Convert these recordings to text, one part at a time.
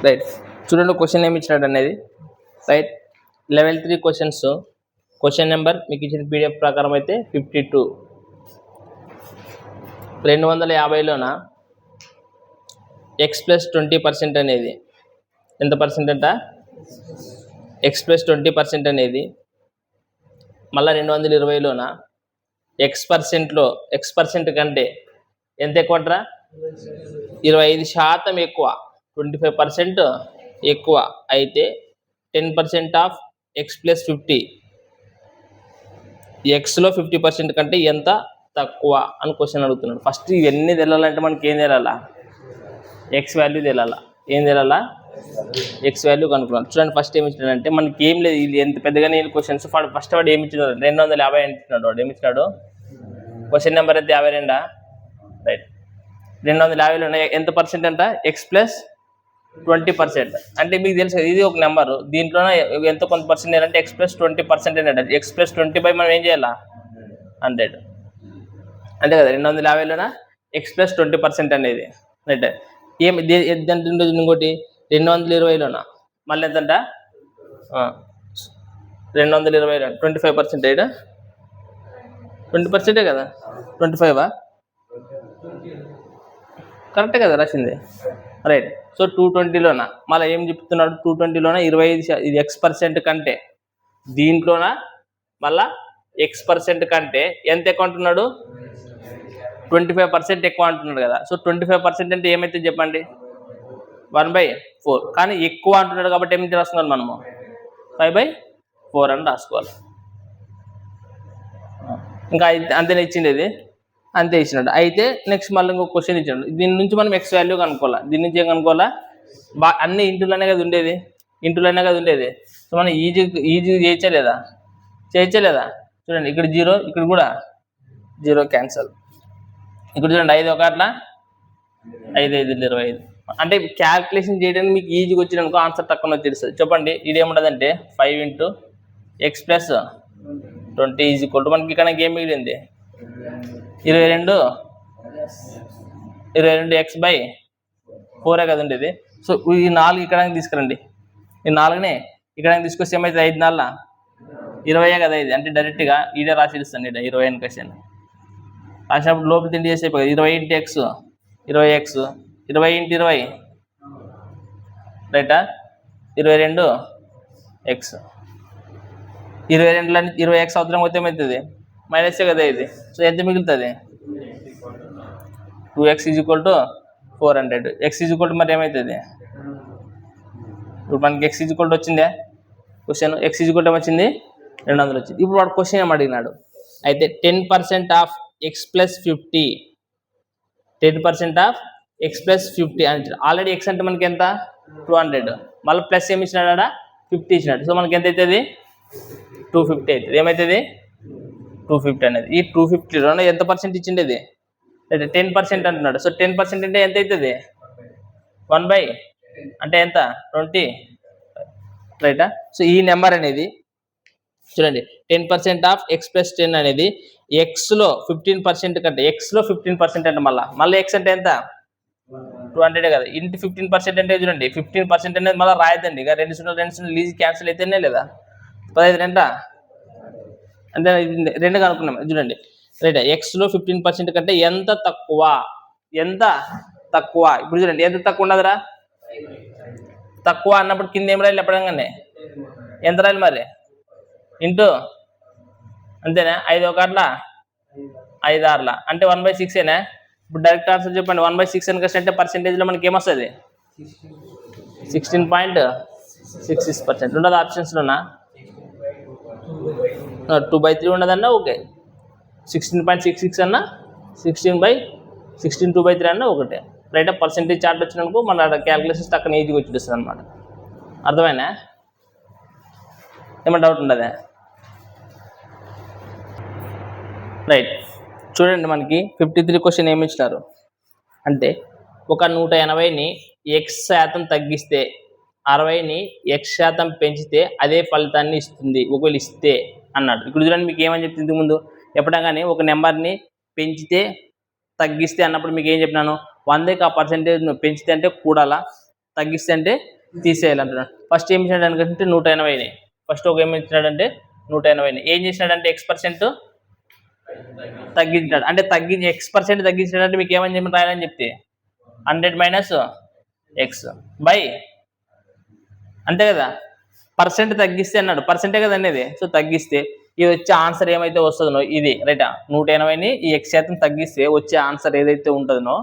Right. చూడండి question ఏమి ఇచ్చినాడు అనేది. Right, level 3 questions. Question number మీకు ఇచ్చిన పీడిఎఫ్ ప్రకారం అయితే 52. 250లోన x ప్లస్ 20% అనేది ఎంత పర్సెంట్ అంట? x ప్లస్ 20% అనేది మళ్ళీ 220లోన x% కంటే ఎంత ఎక్కువ అంటారా? 25% ఎక్కువ, 25% ఎక్కువ అయితే 10% ఆఫ్ x ప్లస్ 50, ఎక్స్లో 50% కంటే ఎంత తక్కువ అని క్వశ్చన్ అడుగుతున్నాడు. ఫస్ట్ ఇవన్నీ తెలాలంటే మనకి ఏం తెలాలా? X value తెలాలా. ఏం తెలాలా? X value కనుక్కున్నాను. చూడండి ఫస్ట్ ఏమి ఇచ్చినాడంటే మనకి ఏం లేదు, ఇది ఎంత పెద్దగానే క్వశ్చన్స్. ఫస్ట్ వాడు ఏమి ఇచ్చినాడు? 250 అంటున్నాడు. వాడు ఏమి ఇచ్చినాడు? క్వశ్చన్ నెంబర్ అయితే 52. రైట్, 250లో ఎంత పర్సెంట్ అంట? X plus 20%. అంటే మీకు తెలుసు ఇది ఒక నెంబరు, దీంట్లోనే ఎంత కొంత పర్సెంట్ అంటే ఎక్స్ ప్లస్ 20% అంటే ఎక్స్ ప్లస్ 20 మనం ఏం చేయాలా? 100. అంతే కదా. 250లోన ఎక్స్ ప్లస్ 20% అనేది. రైట్, ఏమి ఇంకోటి 220లోన మళ్ళీ ఎంతంట? 220లో 25%. 20% కదా? 25 కరెక్టే కదా రాసింది. రైట్, సో 220లోన మళ్ళీ ఏం చెప్తున్నాడు? 220లోన 25, ఇది x% కంటే, దీంట్లోన మళ్ళా x% కంటే ఎంత ఎక్కువ అంటున్నాడు? 25% ఎక్కువ అంటున్నాడు కదా. సో 25% అంటే ఏమైతే చెప్పండి? 1/4. కానీ ఎక్కువ అంటున్నాడు కాబట్టి ఏమి రాస్తున్నాడు మనము? 5/4 అని రాసుకోవాలి. ఇంకా అంతేనే ఇచ్చింది ఇది, అంతే ఇచ్చినాడు. అయితే నెక్స్ట్ మళ్ళీ ఇంకొక క్వశ్చన్ ఇచ్చాడు. దీని నుంచి మనం ఎక్స్ వాల్యూ కనుక్కోవాలా. దీని నుంచి ఏం కనుక్కోవాలా? అన్ని ఇంటులోనే కదా ఉండేది, సో మనం ఈజీ చేయచ్చలేదా? చూడండి ఇక్కడ 0, ఇక్కడ కూడా 0 క్యాన్సల్. ఇక్కడ చూడండి 5 ఒకట్లా 5 5 25. అంటే క్యాల్కులేషన్ చేయడానికి మీకు ఈజీగా వచ్చిననుకో ఆన్సర్ తక్కువ వచ్చేస్తుంది. చెప్పండి ఇది ఏముండదంటే 5 × x ప్లస్ 20 = మనకి ఇక్కడ ఏం మిగిలింది? 22x/4 కదా ఉండేది. సో ఈ 4 ఇక్కడ తీసుకురండి. ఈ 4ని ఇక్కడ తీసుకొస్తే ఏమైతే 5 4 20 కదా. ఇది అంటే డైరెక్ట్గా ఈడే రాసిస్తాను. 20 అని క్వశ్చన్ రాసినప్పుడు లోపల తిండి చేసే 20 × x 20x 20 × 20 రైటా 22x 22లో 20x అవసరం పోతే ఏమవుతుంది? మైనస్ కదా ఇది. సో ఎంత మిగులుతుంది? 2x = 400. x = మరి ఏమవుతుంది? ఇప్పుడు మనకి x = వచ్చిందే క్వశ్చన్. x = వచ్చింది 200 వచ్చింది. ఇప్పుడు వాడు క్వశ్చన్ ఏం అడిగినాడు? అయితే 10% of x plus 50, 10% of x plus 50 అని. ఆల్రెడీ x అంటే మనకి ఎంత? 200. మళ్ళీ ప్లస్ ఏమి ఇచ్చినాడా? 50 ఇచ్చినాడు. సో మనకి ఎంత అవుతుంది? 250 అవుతుంది. ఏమవుతుంది? 250 అనేది. ఈ 250లో ఎంత పర్సెంట్ ఇచ్చిండేది? అయితే 10% అంటున్నాడు. సో 10% అంటే ఎంత అవుతుంది? 1/, అంటే ఎంత? 20. రైటా. సో ఈ నెంబర్ అనేది చూడండి 10% ఆఫ్ x ప్లస్ 10 అనేది ఎక్స్లో 15% కంటే, ఎక్స్లో 15% అంటే మళ్ళీ ఎక్స్ అంటే ఎంత? 200 కదా. ఇంటి 15% అంటే చూడండి 15% అనేది మళ్ళీ రాయదండి. ఇక 2 0 లీజ్ క్యాన్సిల్ అయితేనే లేదా 15 ఎంత అంటే 2 కనుక్కున్నాం చూడండి. రైట్, ఎక్స్లో 15% కంటే ఎంత తక్కువ? ఇప్పుడు చూడండి ఎంత తక్కువ ఉండదురా? తక్కువ అన్నప్పుడు కింద ఏం రాయాలి? ఎప్పటికనే ఎంత రాయాలి మరి? ఇంటూ అంతేనా? 5 ఒకట్లా 5 6 అంటే 1/6. ఇప్పుడు డైరెక్ట్ ఆన్సర్ చెప్పండి. 1/6 అని అంటే పర్సెంటేజ్లో మనకి ఏమొస్తుంది? 16.66% ఉండదు. ఆప్షన్స్లోనా 2/3 ఉండదన్నా ఓకే. 16.66 అన్నా 16 2/3 అన్నా ఒకటే. రైట్, పర్సెంటేజ్ చార్ట్ వచ్చినప్పుడు మన క్యాలిక్యులేషన్స్ అక్కడ ఈజీగా వచ్చేస్తుంది అనమాట. అర్థమైనా? ఏమైనా డౌట్ ఉండదా? రైట్, చూడండి మనకి 53 క్వశ్చన్ ఏమి ఇచ్చినారు అంటే ఒక 180ని x% తగ్గిస్తే 60ని x% పెంచితే అదే ఫలితాన్ని ఇస్తుంది ఒకవేళ ఇస్తే అన్నాడు. ఇక్కడ చూడండి మీకు ఏమని చెప్తుంది ముందు ఎప్పుడైనా కానీ ఒక నెంబర్ని పెంచితే తగ్గిస్తే అన్నప్పుడు మీకు ఏం చెప్పినాను? 100కి ఆ పర్సెంటేజ్ పెంచితే అంటే కూడాలా, తగ్గిస్తే అంటే తీసేయాలి అంటున్నాడు. ఫస్ట్ ఏం ఇచ్చినాడు అనుకుంటే 180ని. ఫస్ట్ ఒక ఏమి ఇచ్చినాడంటే 180ని. ఏం చేసినాడంటే X% తగ్గించాడు. అంటే X% తగ్గించినాడంటే మీకు ఏమని చెప్పి రాయాలని చెప్తే 100 - X బై, అంతే కదా, పర్సెంట్ తగ్గిస్తే అన్నాడు. పర్సెంటే కదా అనేది. సో తగ్గిస్తే ఇది వచ్చే ఆన్సర్ ఏమైతే వస్తుందో ఇది రైటా 180ని ఈ X% తగ్గిస్తే వచ్చే ఆన్సర్ ఏదైతే ఉంటుందో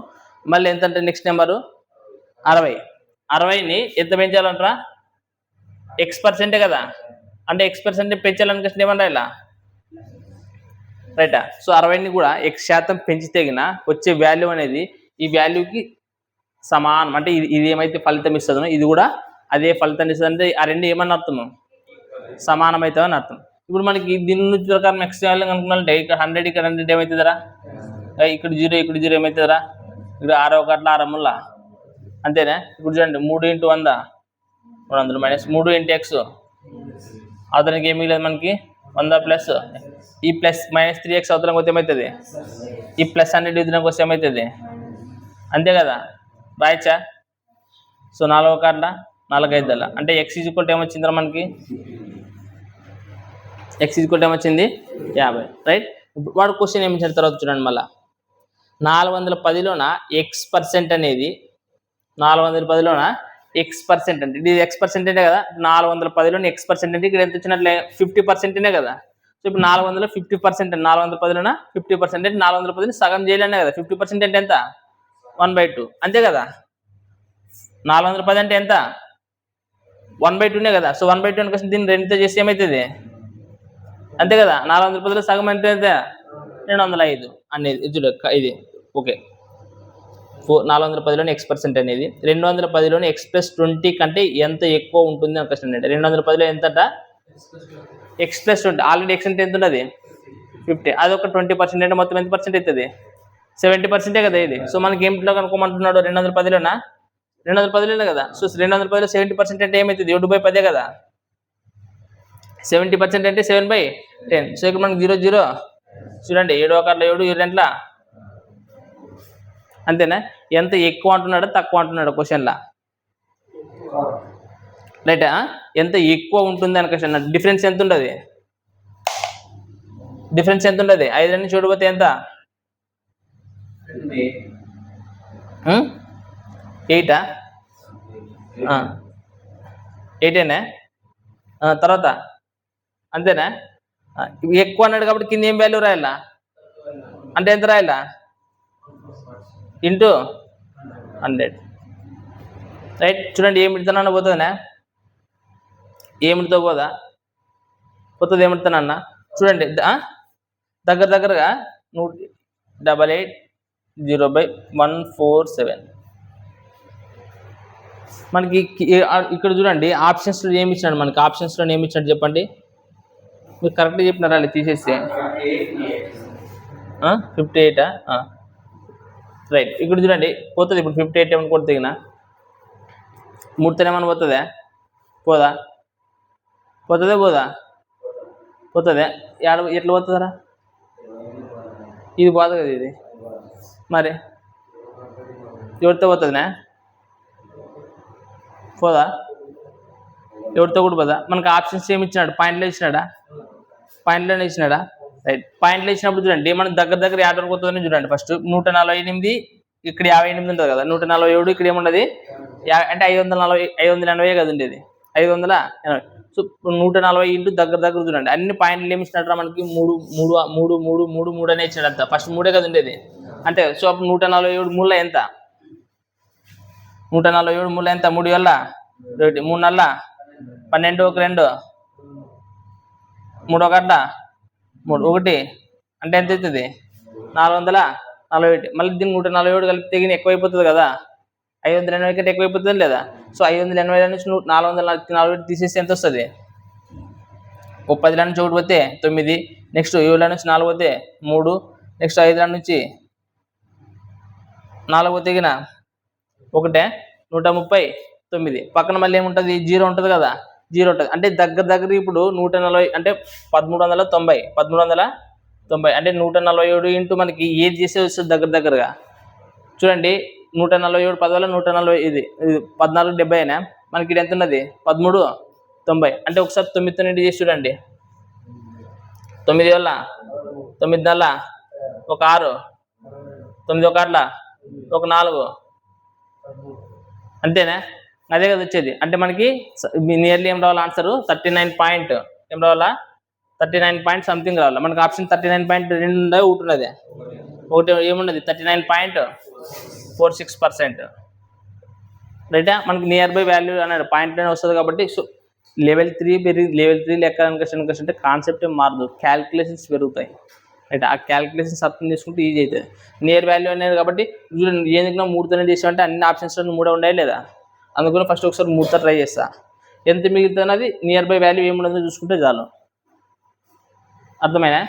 మళ్ళీ ఎంత అంటే నెక్స్ట్ నెంబరు 60ని ఎంత పెంచాలంటారా? X% కదా, అంటే X% పెంచాలనుకుంటే ఏమన్నా ఇలా రైటా. సో 60ని కూడా X% పెంచితే వచ్చే వాల్యూ అనేది ఈ వాల్యూకి సమానం. అంటే ఇది ఏమైతే ఫలితం ఇస్తుందో ఇది కూడా అదే ఫలితాన్ని ఇస్తుంది. అంటే ఆ రెండు ఏమని అర్థం? సమానం అవుతామని అర్థం. ఇప్పుడు మనకి దీని నుంచి ప్రకారం నెక్స్ట్ వాల్యూ అనుకున్నారంటే ఇక్కడ 100 ఇక్కడ 100 ఏమవుతుందరా? ఇక్కడ 0 ఇక్కడ 0 ఏమవుతుందరా? ఇక్కడ 6 1 6 ముళ్ళ, అంతేనా? ఇప్పుడు చూడండి 3 × 100 200 మైనస్ 3 × X అవతలకి ఏమి లేదు మనకి 100 ప్లస్ ఈ ప్లస్ -3x అవతలకి వస్తే ఏమవుతుంది? ఈ +100 ఇద్దరికి వస్తే ఏమవుతుంది? అంతే కదా, రాయచ్చా? సో 4 1 4 5 అంటే X ఏమొచ్చిందిరా మనకి? X ఏమొచ్చింది? 50 రైట్. ఇప్పుడు వాడు క్వశ్చన్ ఏమి ఇచ్చిన తర్వాత చూడండి మళ్ళీ 410లోన X% అనేది 410లోన X% అంటే ఇది X% అంటే కదా, 410లోని X% అంటే ఇక్కడ ఎంత వచ్చినట్లే 50%నే కదా. సో ఇప్పుడు 400లో 50% 410లోన 50% అంటే 410ని సగం చేయాలనే కదా. 50% అంటే ఎంత? 1/2 అంతే కదా. 410 అంటే ఎంత? 1/2నే కదా. సో 1/2 అనుకోసం దీన్ని 2తో చేస్తే ఏమవుతుంది? అంతే కదా. 410లో సగం అంటే ఎంత? 205 అనేది ఇది ఓకే. 410లోని X% అనేది 210లోని X+20 కంటే ఎంత ఎక్కువ ఉంటుంది అని క్వశ్చన్ అంటే 210లో ఎంతట? X+20. ఆల్రెడీ X అంటే ఎంత ఉంటుంది? 50. అదొక 20% అంటే మొత్తం ఎంత పర్సెంట్ అవుతుంది? 70% కదా ఇది. సో మనకి ఏమిట్లో కనుక్కోమంటున్నాడు? 210లోనా? 210లోనే కదా. సో 210లో 70% అంటే ఏమవుతుంది? 7/10 కదా. 70% అంటే 7/10. సో ఇక్కడ మనకి 0 0 చూడండి 7 1 7 2 అంతేనా? ఎంత ఎక్కువ అంటున్నాడో తక్కువ అంటున్నాడు క్వశ్చన్లా రైటా? ఎంత ఎక్కువ ఉంటుంది అని క్వశ్చన్. డిఫరెన్స్ ఎంత ఉంటుంది? డిఫరెన్స్ ఎంత ఉంటుంది? 5 చూడబోతే ఎంత? 8 8ఏనా? తర్వాత అంతేనా? ఎక్కువ అన్నాడు కాబట్టి కింద ఏం వాల్యూ రాయాలా? అంటే ఎంత రాయాలా? Into 100 right. చూడండి ఏమిడుతానన్న పోతుందనా? ఏమిడితో పోదా? పోతుంది ఏమిడుతానన్న చూడండి. దగ్గరగా 188/0/147 మనకి ఇక్కడ చూడండి ఆప్షన్స్లో ఏమి ఇచ్చినాడు మనకి? ఆప్షన్స్లో ఏమి ఇచ్చినాడు చెప్పండి? మీరు కరెక్ట్గా చెప్పినారా? అలా తీసేస్తే 58 రైట్. ఇక్కడ చూడండి పోతుంది. ఇప్పుడు 58 ఏమని కొడితే 3 ఏమని పోతుందా? పోదా? పోతుందా పోదా? పోతుందా? ఎట్లా పోతుందరా? ఇది పోదు కదా ఇది. మరి ఎవరితో పోతుందినా? పోదా? ఎవరితో కూడా పోదా? మనకు ఆప్షన్స్ ఏమి ఇచ్చినాడు? పాయింట్లో ఇచ్చినాడా? పాయింట్లోనే ఇచ్చినాడా? రైట్. పాయింట్లో ఇచ్చినప్పుడు చూడండి మనం దగ్గర 50 వరకు పోతుందని చూడండి. ఫస్ట్ 148 ఇక్కడ 58 ఉంటుంది కదా. 147 ఇక్కడ ఏముండదు అంటే 580 కదా ఉండేది. 580. సో 140 ఇంటూ దగ్గర చూడండి అన్ని పాయింట్లు ఏమి ఇచ్చినట్టు మనకి 3 అనే ఇచ్చినాడు. అంత ఫస్ట్ 3 కదా ఉండేది అంతే. సో అప్పుడు 147 మూల ఎంత? 147 మూల ఎంత? 3 వల్ల 1 3 నల్ల 12 1 2 3 1 3 1 అంటే ఎంత అవుతుంది? 441. మళ్ళీ దీన్ని 147 కలిపి తెగిన ఎక్కువైపోతుంది కదా. 580 కంటే ఎక్కువైపోతుంది లేదా? సో 580 నుంచి 441 తీసేసి ఎంత వస్తుంది? 10 నుంచి 1 పోతే 9, నెక్స్ట్ 7 నుంచి 4 పోతే 3, నెక్స్ట్ 5 నుంచి 4 పోతే 1 139. పక్కన మళ్ళీ ఏముంటుంది? 0 ఉంటుంది కదా. 0 ఉంటుంది అంటే దగ్గర ఇప్పుడు 140 అంటే 1390 అంటే 147 ఇంటూ మనకి ఏది చేసే వస్తుంది దగ్గరగా చూడండి. 147 పదాలు 140 ఇది 1470 అయినా మనకి ఇది ఎంత ఉన్నది 1390. అంటే ఒకసారి 9తో చేసి చూడండి. 9 వల్ల 9 నెల ఒక 6, 9 ఒక 8 ఒక 4, అంతేనా? అదే కదా వచ్చేది. అంటే మనకి నియర్లీ ఏం రావాలి ఆన్సర్ 39 పాయింట్ ఏం రావాలా 39 పాయింట్ సంథింగ్ రావాలి. మనకి ఆప్షన్ 39.2 ఒకటి ఉన్నది, ఒకటి ఏమున్నది 39.46%. రైటా? మనకి నియర్ బై వాల్యూ అనేది పాయింట్ వస్తుంది కాబట్టి. సో లెవెల్ 3 లెక్క అంటే కాన్సెప్ట్ ఏం మారదు, క్యాల్కులేషన్స్ పెరుగుతాయి. రైట్? ఆ క్యాల్కులేషన్స్ అర్థం చేసుకుంటే ఈజీ అవుతుంది. నియర్ వాల్యూ అనేది కాబట్టి ఎందుకు 3తోనే చేసామంటే అన్ని ఆప్షన్స్లో 3 ఉండాయి లేదా, అందుకని ఫస్ట్ ఒకసారి 3తో ట్రై చేస్తా. ఎంత మిగులుతున్నది నియర్ బై వాల్యూ ఏముండదో చూసుకుంటే చాలు. అర్థమైనా?